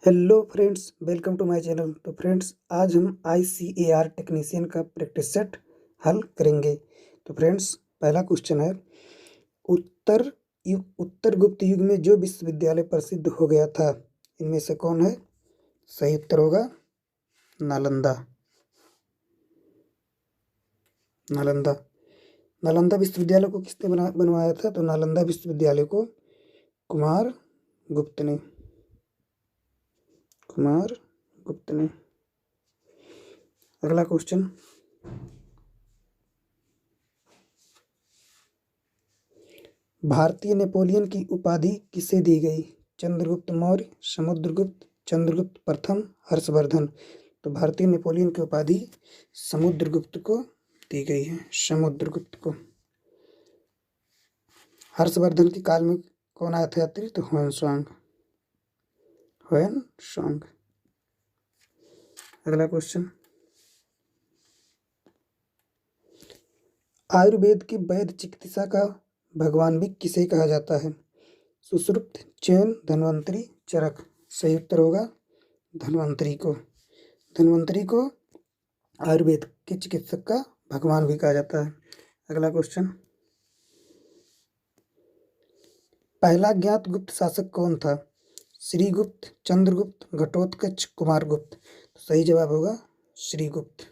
Hello friends, welcome to my channel. तो friends, आज हम ICAR टेक्नीशियन का प्रैक्टिस सेट हल करेंगे। तो फ्रेंड्स, पहला क्वेश्चन है, उत्तर गुप्त युग में जो विश्वविद्यालय प्रसिद्ध हो गया था, इनमें से कौन है? सही उत्तर होगा नालंदा। नालंदा नालंदा विश्वविद्यालय को किसने बनवाया था? तो नालंदा विश्वविद्यालय को कुमार गुप्त ने। कुमार गुप्त ने। अगला क्वेश्चन, भारतीय नेपोलियन की उपाधि किसे दी गई? चंद्रगुप्त मौर्य, समुद्रगुप्त, चंद्रगुप्त प्रथम, हर्षवर्धन। तो भारतीय नेपोलियन की उपाधि समुद्रगुप्त को दी गई है। समुद्रगुप्त को। हर्षवर्धन के काल में कौन आया था यात्री? तो ह्वेनसांग। ह्वेनसांग। अगला क्वेश्चन, आयुर्वेद की वैद्य चिकित्सा का भगवान भी किसे कहा जाता है? सुश्रुत, चयन, धन्वंतरी, चरक। सही उत्तर होगा धन्वंतरी को। धन्वंतरी को आयुर्वेद के चिकित्सक का भगवान भी कहा जाता है। अगला क्वेश्चन, पहला ज्ञात गुप्त शासक कौन था? श्रीगुप्त, चंद्रगुप्त, घटोत्कच, कुमारगुप्त। तो सही जवाब होगा श्रीगुप्त।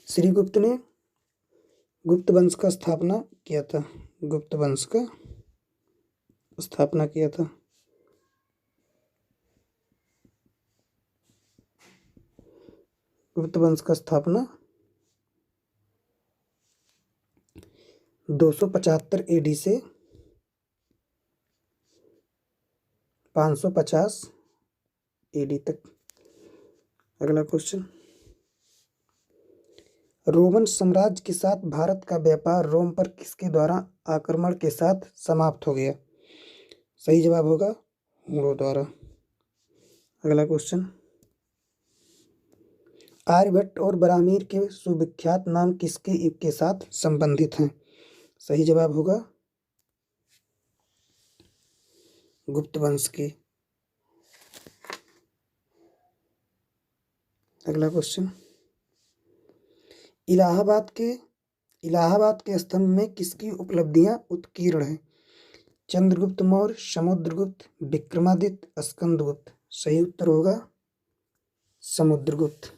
श्रीगुप्त ने गुप्त वंश का स्थापना किया था। गुप्त वंश का स्थापना किया था। गुप्त वंश का स्थापना 275 AD से 550 AD तक। अगला क्वेश्चन, रोमन साम्राज्य के साथ भारत का व्यापार रोम पर किसके द्वारा आक्रमण के साथ समाप्त हो गया? सही जवाब होगा हुणों द्वारा। अगला क्वेश्चन, आर्यभट्ट और बरामीर के सुविख्यात नाम किसके युग के साथ संबंधित हैं? सही जवाब होगा गुप्त वंश के। अगला क्वेश्चन, इलाहाबाद के स्तंभ में किसकी उपलब्धियां उत्कीर्ण हैं? चंद्रगुप्त मौर्य, समुद्रगुप्त, विक्रमादित्य, स्कंदगुप्त। सही उत्तर होगा समुद्रगुप्त।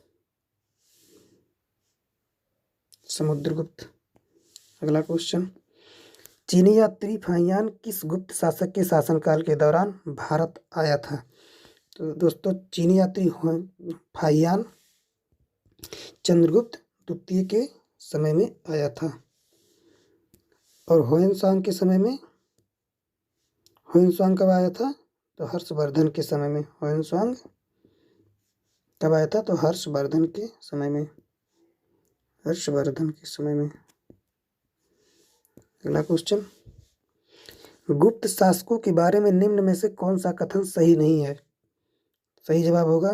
समुद्रगुप्त। अगला क्वेश्चन, चीनी यात्री फाहियान किस गुप्त शासक के शासनकाल के दौरान भारत आया था? तो दोस्तों, चीनी यात्री फाहियान चंद्रगुप्त द्वितीय के समय में आया था। और ह्वेनसांग के समय में, ह्वेनसांग कब आया था? तो हर्षवर्धन के समय में। ह्वेनसांग कब आया था? तो हर्षवर्धन के समय में। हर्षवर्धन के समय में। अगला क्वेश्चन, गुप्त शासकों के बारे में निम्न में से कौन सा कथन सही नहीं है? सही जवाब होगा,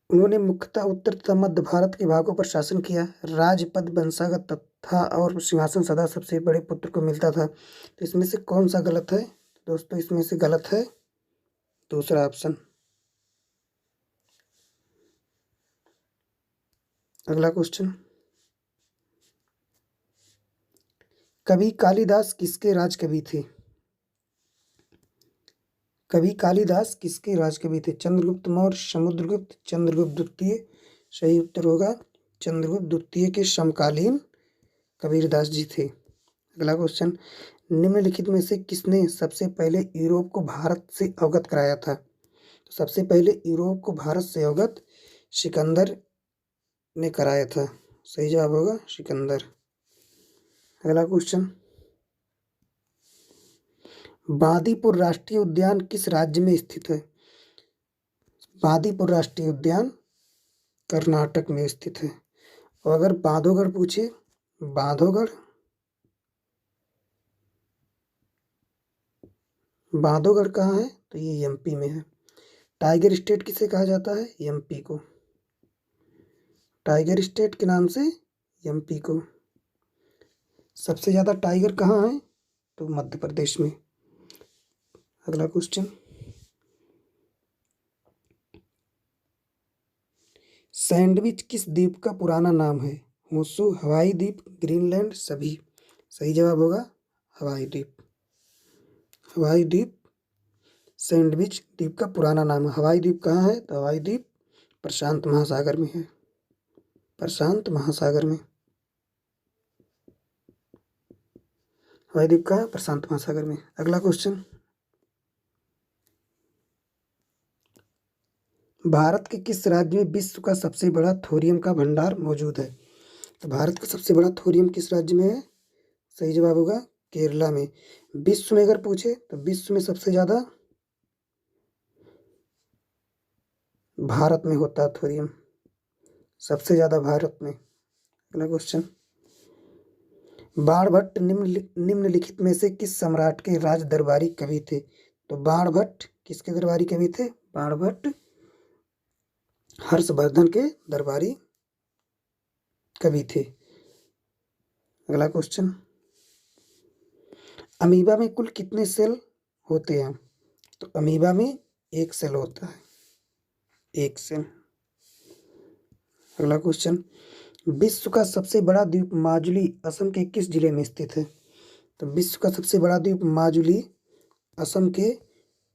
उन्होंने मुख्यतः उत्तर तथा मध्य भारत के भागों पर शासन किया। राजपद वंशागत था और सिंहासन सदा सबसे बड़े पुत्र को मिलता था। तो इसमें से कौन सा गलत है? दोस्तों, इसमें से गलत है दूसरा ऑप्शन। अगला क्वेश्चन, कवि कालिदास किसके राजकवि थे? कवि कालिदास किसके राजकवि थे? चंद्रगुप्त मौर्य, समुद्रगुप्त, चंद्रगुप्त द्वितीय। सही उत्तर होगा चंद्रगुप्त द्वितीय के समकालीन कबीरदास जी थे। अगला क्वेश्चन, निम्नलिखित में से किसने सबसे पहले यूरोप को भारत से अवगत कराया था? तो सबसे पहले यूरोप को भारत से अवगत सिकंदर ने कराया था। सही जवाब होगा सिकंदर। अगला क्वेश्चन, बांदीपुर राष्ट्रीय उद्यान किस राज्य में स्थित है? बांदीपुर राष्ट्रीय उद्यान कर्नाटक में स्थित है। और अगर बांधवगढ़ पूछे, बांधवगढ़ बांधवगढ़ कहाँ है? तो ये MP में है। टाइगर स्टेट किसे कहा जाता है? MP को। टाइगर स्टेट के नाम से MP को। सबसे ज़्यादा टाइगर कहाँ है? तो मध्य प्रदेश में। अगला क्वेश्चन, सैंडविच किस द्वीप का पुराना नाम है? होंशु, हवाई द्वीप, ग्रीनलैंड, सभी। सही जवाब होगा हवाई द्वीप। हवाई द्वीप सैंडविच द्वीप का पुराना नाम है। हवाई द्वीप कहाँ है? तो हवाई द्वीप प्रशांत महासागर में है। प्रशांत महासागर में हवाई द्वीप कहाँ है? प्रशांत महासागर में। अगला क्वेश्चन, भारत के किस राज्य में विश्व का सबसे बड़ा थोरियम का भंडार मौजूद है? तो भारत का सबसे बड़ा थोरियम किस राज्य में है? सही जवाब होगा केरला में। विश्व में अगर पूछे तो विश्व में सबसे ज्यादा भारत में होता है थोरियम, सबसे ज्यादा भारत में। अगला क्वेश्चन, बाणभट्ट निम्नलिखित में से किस सम्राट के राज दरबारी कवि थे? तो बाणभट्ट किसके दरबारी कवि थे? बाणभट्ट हर्षवर्धन के दरबारी कवि थे। अगला क्वेश्चन, अमीबा में कुल कितने सेल होते हैं? तो अमीबा में एक सेल होता है, एक सेल। अगला क्वेश्चन, विश्व का सबसे बड़ा द्वीप माजुली असम के किस जिले में स्थित है? तो विश्व का सबसे बड़ा द्वीप माजुली असम के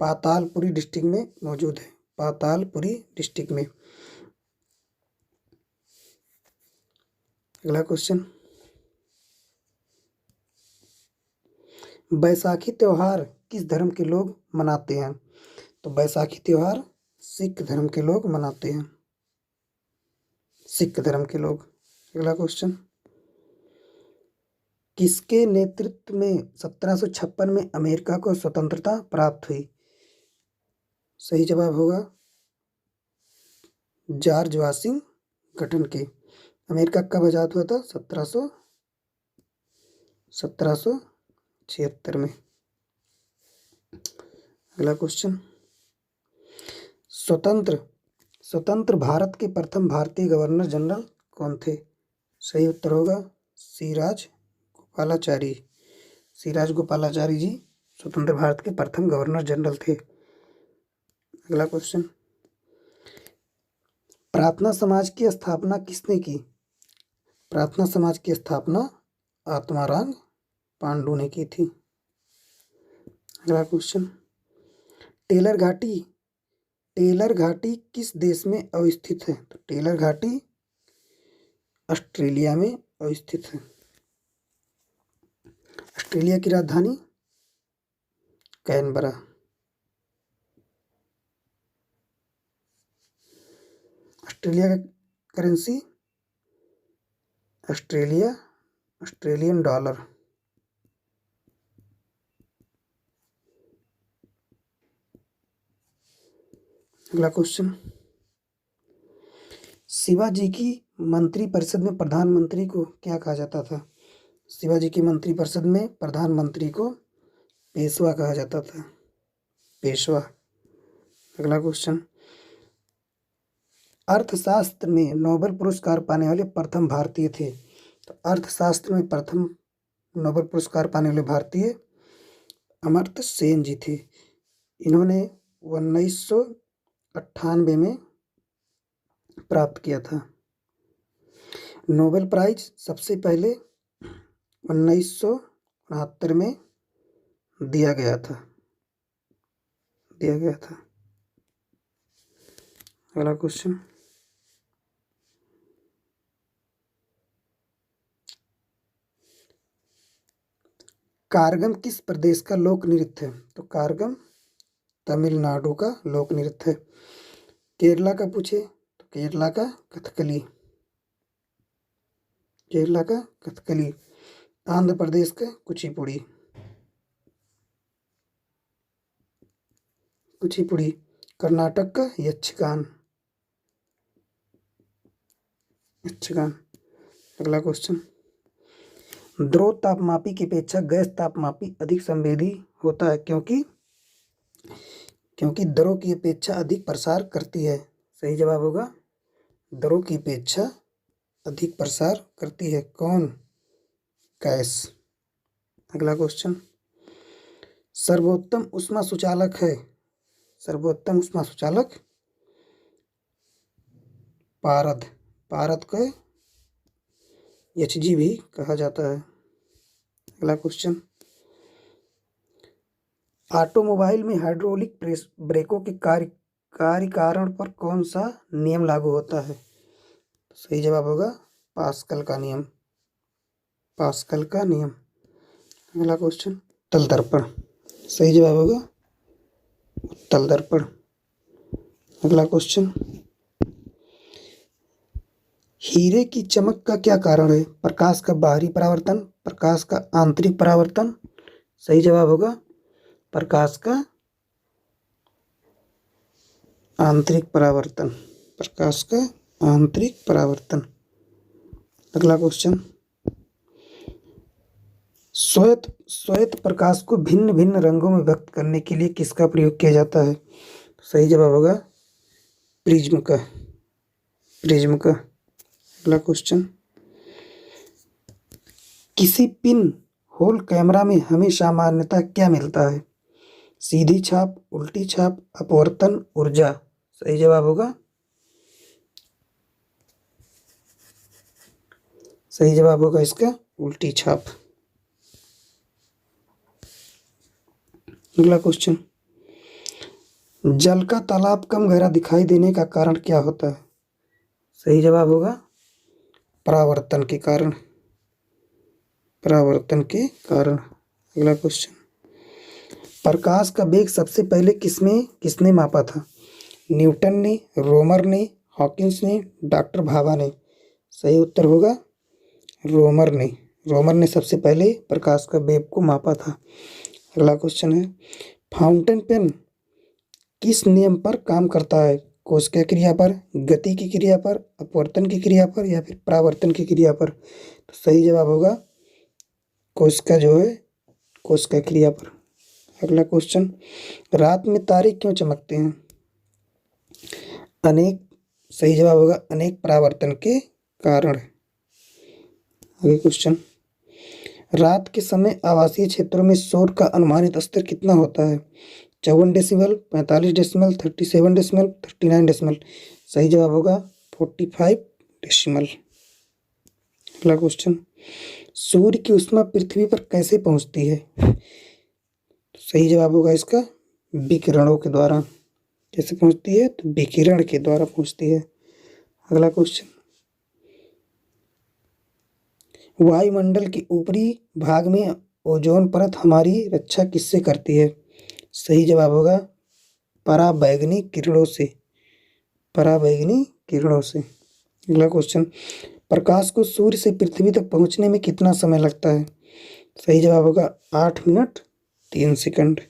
पातालपुरी डिस्ट्रिक्ट में मौजूद है, पातालपुरी डिस्ट्रिक्ट में। अगला क्वेश्चन, बैसाखी त्योहार किस धर्म के लोग मनाते हैं? तो बैसाखी त्योहार सिख धर्म के लोग मनाते हैं, सिख धर्म के लोग। अगला क्वेश्चन, किसके नेतृत्व में 1756 में अमेरिका को स्वतंत्रता प्राप्त हुई? सही जवाब होगा जॉर्ज वाशिंगटन के। अमेरिका कब आजाद हुआ था? 1776 में। अगला क्वेश्चन, स्वतंत्र स्वतंत्र भारत के प्रथम भारतीय गवर्नर जनरल कौन थे? सही उत्तर होगा सिराज गोपालाचारी। सिराज गोपालाचारी जी स्वतंत्र भारत के प्रथम गवर्नर जनरल थे। अगला क्वेश्चन, प्रार्थना समाज की स्थापना किसने की? प्रार्थना समाज की स्थापना आत्माराम पांडु ने की थी। अगला क्वेश्चन, टेलर घाटी टेलर घाटी किस देश में अवस्थित है? तो टेलर घाटी ऑस्ट्रेलिया में अवस्थित है। ऑस्ट्रेलिया की राजधानी कैनबरा। ऑस्ट्रेलिया का करेंसी ऑस्ट्रेलियन डॉलर। अगला क्वेश्चन, शिवाजी की मंत्रिपरिषद में प्रधानमंत्री को क्या कहा जाता था? शिवाजी की मंत्रिपरिषद में प्रधानमंत्री को पेशवा कहा जाता था, पेशवा। अगला क्वेश्चन, अर्थशास्त्र में नोबेल पुरस्कार पाने वाले प्रथम भारतीय थे? तो अर्थशास्त्र में प्रथम नोबेल पुरस्कार पाने वाले भारतीय अमर्त्य सेन जी थे। इन्होंने 1998 में प्राप्त किया था। नोबेल प्राइज सबसे पहले 1969 में दिया गया था। अगला क्वेश्चन, कारगम किस प्रदेश का लोक नृत्य है? तो कारगम तमिलनाडु का लोक नृत्य है। केरला का पूछे तो केरला का कथकली। आंध्र प्रदेश का कुचिपुड़ी। कर्नाटक का यक्षगान। अगला क्वेश्चन, द्रव तापमापी की अपेक्षा गैस तापमापी अधिक संवेदी होता है क्योंकि द्रव की अपेक्षा अधिक प्रसार करती है। सही जवाब होगा द्रव की अपेक्षा अधिक प्रसार करती है। कौन? गैस। अगला क्वेश्चन, सर्वोत्तम ऊष्मा सुचालक है। सर्वोत्तम ऊष्मा सुचालक पारद, पारद को HG भी कहा जाता है। अगला क्वेश्चन, ऑटोमोबाइल में हाइड्रोलिक प्रेस ब्रेकों के कारण पर कौन सा नियम लागू होता है? सही जवाब होगा पास्कल का नियम, पास्कल का नियम। अगला क्वेश्चन, तल दर्पण, सही जवाब होगा तल दर्पण। अगला क्वेश्चन, हीरे की चमक का क्या कारण है? प्रकाश का बाहरी परावर्तन, प्रकाश का आंतरिक परावर्तन। सही जवाब होगा प्रकाश का आंतरिक परावर्तन, प्रकाश का आंतरिक परावर्तन। अगला क्वेश्चन, श्वेत प्रकाश को भिन्न भिन्न रंगों में व्यक्त करने के लिए किसका प्रयोग किया जाता है? सही जवाब होगा प्रिज्म का, प्रिज्म का। अगला क्वेश्चन, किसी पिन होल कैमरा में हमें सामान्यतः क्या मिलता है? सीधी छाप, उल्टी छाप, अपवर्तन, ऊर्जा। सही जवाब होगा, सही जवाब होगा इसका उल्टी छाप। अगला क्वेश्चन, जल का तालाब कम गहरा दिखाई देने का कारण क्या होता है? सही जवाब होगा परावर्तन के कारण, परावर्तन के कारण। अगला क्वेश्चन, प्रकाश का वेग सबसे पहले किसने मापा था? न्यूटन ने, रोमर ने, हॉकिंस ने, डॉक्टर भाभा ने। सही उत्तर होगा रोमर ने, रोमर ने सबसे पहले प्रकाश का वेग को मापा था। अगला क्वेश्चन है, फाउंटेन पेन किस नियम पर काम करता है? कोशिका क्रिया पर, गति की क्रिया पर, अपवर्तन की क्रिया पर, या फिर परावर्तन की क्रिया पर? तो सही जवाब होगा कोशिका क्रिया पर। अगला क्वेश्चन, रात में तारे क्यों चमकते हैं? सही जवाब होगा अनेक परावर्तन के कारण। अगला क्वेश्चन, रात के समय आवासीय क्षेत्रों में शोर का अनुमानित स्तर कितना होता है? 54 डेसिबल, 45 डेसिबल, 37 डेसिबल, 39 डेसिबल। सही जवाब होगा 45 डेसिबल। अगला क्वेश्चन, सूर्य की ऊष्मा पृथ्वी पर कैसे पहुंचती है? सही जवाब होगा इसका विकिरणों के द्वारा। कैसे पहुंचती है? तो विकिरण के द्वारा पहुंचती है। अगला क्वेश्चन, वायुमंडल के ऊपरी भाग में ओजोन परत हमारी रक्षा किससे करती है? सही जवाब होगा पराबैंगनी किरणों से, पराबैंगनी किरणों से। अगला क्वेश्चन, प्रकाश को सूर्य से पृथ्वी तक पहुंचने में कितना समय लगता है? सही जवाब होगा 8 मिनट 3 सेकंड,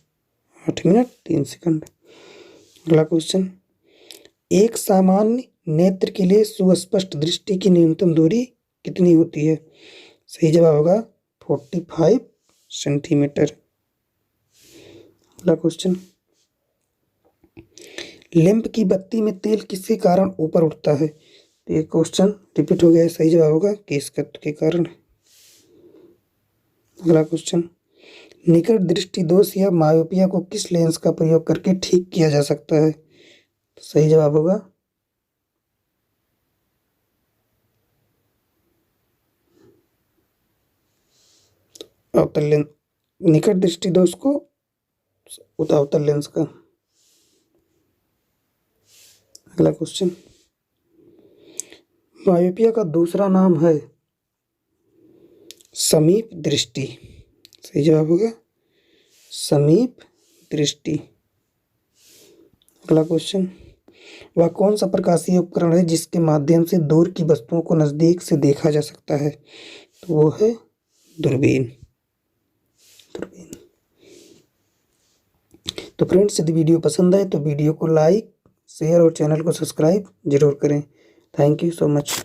8 मिनट 3 सेकंड। अगला क्वेश्चन, एक सामान्य नेत्र के लिए सुस्पष्ट दृष्टि की न्यूनतम दूरी कितनी होती है? सही जवाब होगा 45 सेंटीमीटर। अगला क्वेश्चन, लैंप की बत्ती में तेल किसके कारण ऊपर उठता है? तो ये क्वेश्चन रिपीट हो गया है। सही जवाब होगा केशकत्व के कारण। अगला क्वेश्चन, निकट दृष्टि दोष या मायोपिया को किस लेंस का प्रयोग करके ठीक किया जा सकता है? तो सही जवाब होगा अवतल लेंस, निकट दृष्टि दोष को अवतल लेंस का। अगला क्वेश्चन, मायोपिया का दूसरा नाम है समीप दृष्टि। सही जवाब होगा समीप दृष्टि। अगला क्वेश्चन, वह कौन सा प्रकाशीय उपकरण है जिसके माध्यम से दूर की वस्तुओं को नजदीक से देखा जा सकता है? तो वो है दूरबीन, दूरबीन। तो फ्रेंड्स, यदि वीडियो पसंद आए तो वीडियो को लाइक, शेयर और चैनल को सब्सक्राइब जरूर करें। Thank you so much.